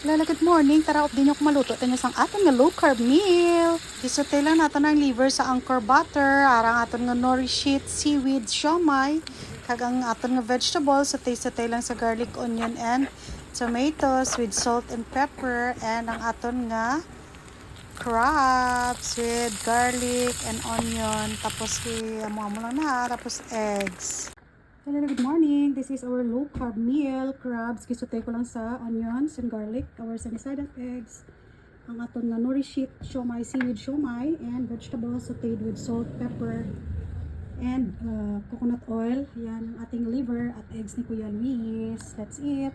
Lala, good morning. Tara, up din yung maluto. Ito ang aton nga low carb meal. Isote lang natin ang liver sa anchor butter. Arang aton nga nori sheet, seaweed, siomay. Kagang aton nga vegetables. Sote lang sa garlic, onion, and tomatoes with salt and pepper. And ang aton nga crabs with garlic and onion. Tapos amo lang na. Tapos eggs. Hello, good morning. This is our low carb meal. Crabs, gisote ko lang sa onions and garlic. Our sunny-side eggs. Ang aton nga nori sheet, siomay, seaweed siomay, and vegetables sauteed with salt, pepper, and coconut oil. Yan ang ating liver at eggs ni Kuya Luis. That's it.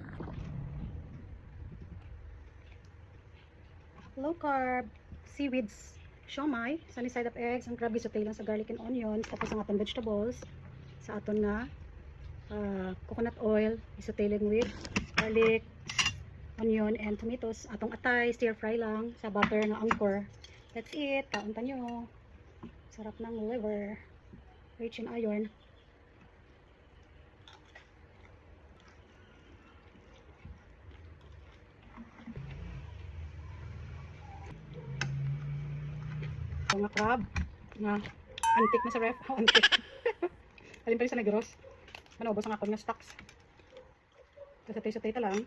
Low carb, seaweed siomay, sunny-side eggs, ang crab gisote lang sa garlic and onions. Tapos ang ating vegetables sa aton nga coconut oil, isotailing with garlic, onion, and tomatoes. Atong atay, stir fry lang sa butter ng anchor. That's it. Kaunta nyo. Sarap ng liver. Rich in iron. Mga crab na antik na sa ref. Antik. Alin pa rin sa negros. Manubos ang akong nga stocks. Satay lang.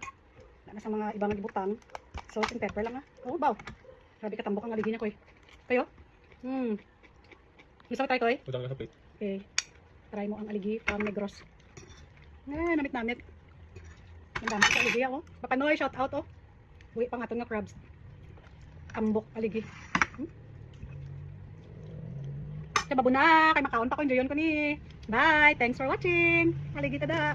Na sa mga ibang nagibutang. Salt and pepper lang ha. Oh, wow. Grabe katambok ang aligi niya ko eh. Kayo? Gusto ko tayo ko eh? Udang lang sa plate. Okay. Try mo ang aligi from Negros. Namit-namit. Ang dami sa aligi ako. Papanoy, shout out oh. Uwi pang atong nga crabs. Tambok aligi. Kaya babuna, kay makaon pa ko, enjoyon ko ni. Bye! Thanks for watching! Aligi tada!